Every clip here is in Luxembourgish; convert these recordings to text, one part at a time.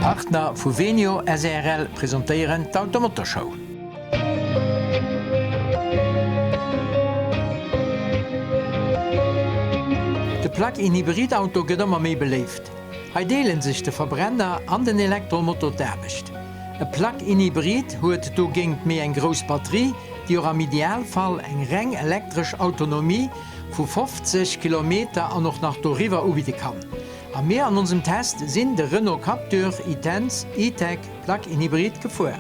Partner vu Venio SRL präsentéieren d'Automotorshow. De Plug-in-Hybridauto gëtt immer méi beleeft. Hei deelen sich de Verbrenner an den Elektromotor derbecht. E Plug-in-Hybrid huet do ginint méi eng gros Batterie, die am Idealfall eng reng elektrisch Autonomie vu 50 km an noch nach do River ubiede kann. Am Meer an unserem Test sinn de Renault Captur e-Tense E-Tech Plug-in-Hybrid gefuer.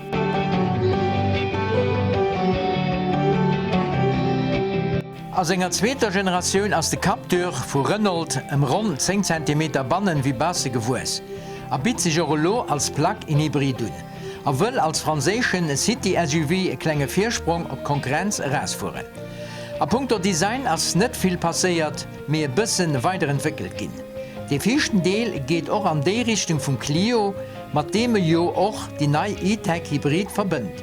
Als enger zweter Generation ass de Captur vu Renault em rund 10 cm bannen wie Basse gewues. Bit sich Rolo als Plug-in-Hybrid dun. Wëll als Franzéschen City-SUV e klenge Viersprung op Konkurrenz herausfuhren. A Punkto Design ass net viel passéiert, mé e bëssen weiterentwickelt ginn. De fichten Deel geht och an déi Richtung vum Clio, mat deme jo och die nei E-Tech Hybrid verbënnt.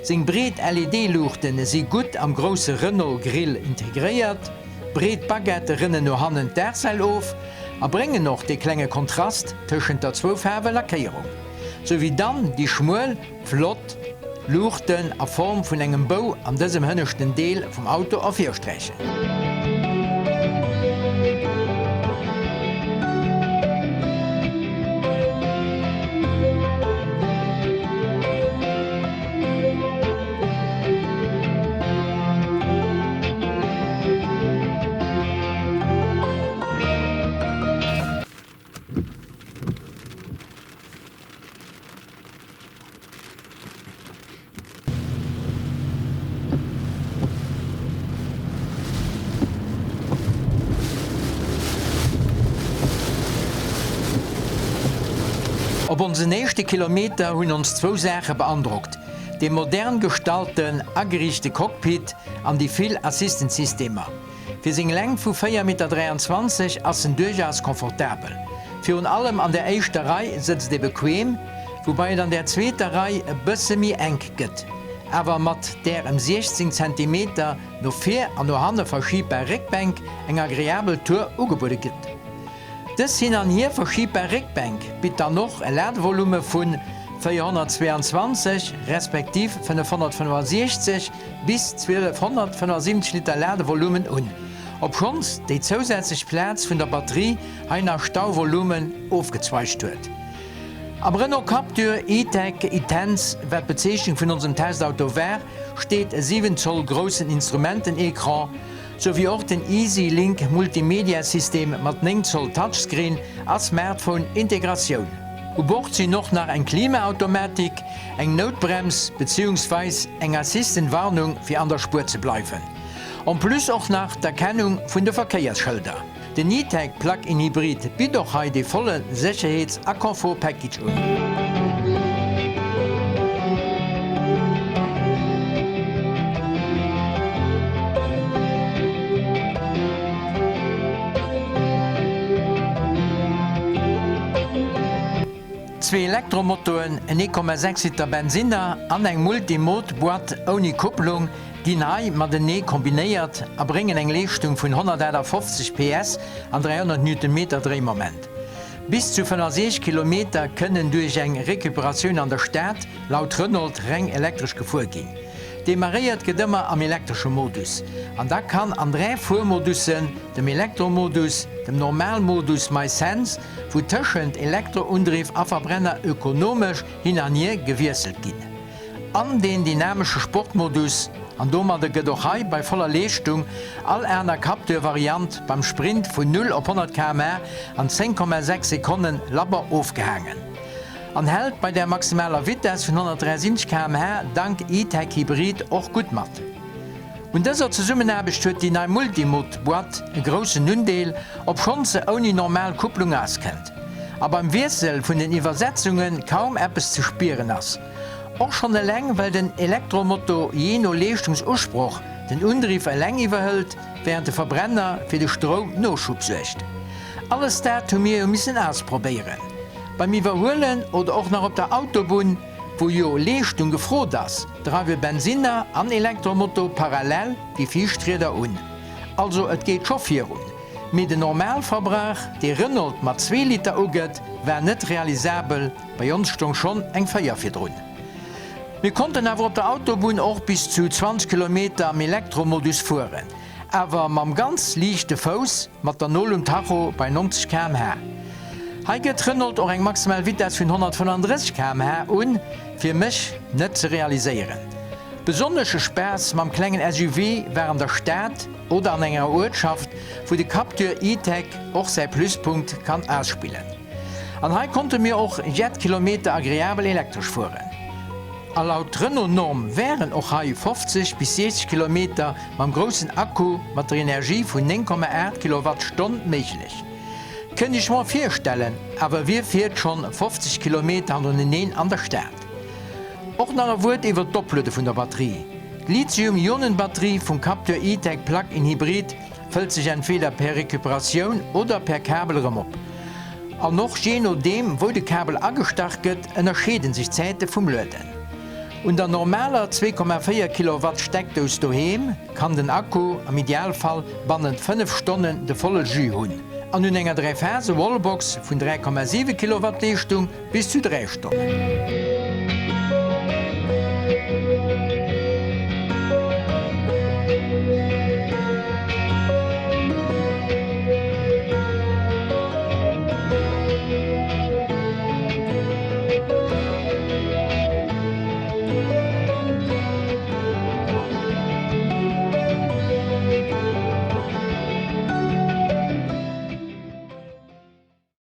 Seng breet LED-Luchten si gut am grosse Renault Grill integriert, breet Baguette rinnen no hannen d'Erseil of, a bringe noch de klenge Kontrast tëschen der 2 Färbe Lackierung. So wie dann die Schmuel, Flott, Luchten a Form vun engem Bau an dësem hënnechten Deel vum Auto afirsträchen. Op onze nächste Kilometer hunn uns 2 Sachen beandruckt: de modern gestalten agerichte Cockpit an die vill Assistenzsystemer. Fi seg Läng vu 4,23 Meter assen durchaus komfortabel. Fi un allem an der eischter Reihe sitzt de bequem, wobei an der zweiter Reihe e bësse mi eng gëtt. Awer mat der 16 cm no 4 an no Hanne verschiebbar Rickbank eng agréabel Tour ugebude gëtt. Dës hin an hier verschiebbar Rickbank bit dann noch e Ladevolume vun 422 respektiv 565 bis 1275 Liter Ladevolumen un. Ob schons déi zusätzlich Platz vun der Batterie ha nach Stauvolumen aufgezweicht huet. Am Renault Captur E-Tech e-Tense, wat Bezeechung vun unserem Testauto wär, steht e 7 Zoll großen Instrumentenekran, sowie auch den Easy Link Multimedia-System mat 9 Zoll Touchscreen als Smartphone-Integration. Bord sie noch nach eng Klimaautomatik, eng Notbrems bzw. eng Assistenwarnung fir an der Spur zu bleiben. Und plus auch nach der Kennung vun der Verkehrsschilder. Den E-Tech Plug-in-Hybrid bietet doch de volle Sicherheits- a Komfort-Package un. Zwei Elektromotoren, en 1,6 Liter Benziner an eng Multimod-Boîte ohne Kupplung, die nahe mat den Nee kombinéiert, a bringen eng Leistung vun 150 PS an 300 Nm Drehmoment. Bis zu 65 km können durch eng Rekuperation an der Stadt laut Renault reng elektrisch gefuhr gehen. Demariert gedëmmer am elektrische Modus. An da kann an 3 Fuhrmodussen, dem Elektromodus, dem Normalmodus MySense, wo tschend Elektroundrief a Verbrenner ökonomisch hin an je gewieselt gin. An den dynamische Sportmodus, an dommer de Gedochai bei voller Leistung, all einer Captur-Variant beim Sprint von 0 auf 100 km an 10,6 Sekunden labber aufgehangen. Anhält bei der maximaler Vitesse von 173 km/h dank E-Tech Hybrid auch gut mat. Und dieser Zusammenarbeit stellt die neue Multimod-Boîte einen großen Nundeel, ob schon sie ohne normale Kupplung auskennt. Aber im Wechsel von den Übersetzungen kaum etwas zu spüren ist. Auch schon allein, weil den Elektromotor jeno Leistungsanspruch den Undrief allein überhält, während der Verbrenner für den Strom Nachschub sucht. Alles das müssen wir ausprobieren. Beim Überholen oder auch noch auf der Autobahn, wo jo Leistung gefroht ist, drehen wir Benziner an Elektromotor parallel die 4 Räder un. Also es geht schon 4 un. Mit dem Normalverbrauch, der Renault mit 2 Liter ugeht, wäre nicht realisabel, bei uns stand schon eng Feier für drin. Wir konnten aber auf der Autobahn auch bis zu 20 km am Elektromodus fahren, aber mit ganz leichten Fuß mit der Null und Tacho bei 90 km/h. Hier geht Renault auch eine maximale Vitesse von 135 km/h und für mich nicht zu realisieren. Besonderer Spaß mit dem kleinen SUV während der Stadt oder an einer Ortschaft, wo die Captur E-Tech auch seinen Pluspunkt kann ausspielen. Und hier konnten wir auch 7 km agreeabel elektrisch fahren. Und laut Renault-Norm wären auch hier 50 bis 60 km mit einem großen Akku mit der Energie von 9,8 Kilowattstunden möglich. Könnte ich mir vorstellen, aber wir fährt schon 50 km an der Stadt. Auch noch ein Wort über die Doppelung von der Batterie. Die Lithium-Ionen-Batterie vom Captur E-Tech Plug-in Hybrid füllt sich entweder per Rekuperation oder per Kabel ab. Und noch je nachdem, wo das Kabel angesteckt wird, unterscheiden sich die Zeiten vom Laden. Und der normale 2,4 Kilowatt Steckdose daheim kann den Akku im Idealfall binnen 5 Stunden den vollen Jus haben. Und in einer 3-Phase-Wallbox von 3,7 Kilowatt Leistung bis zu 3 Stunden.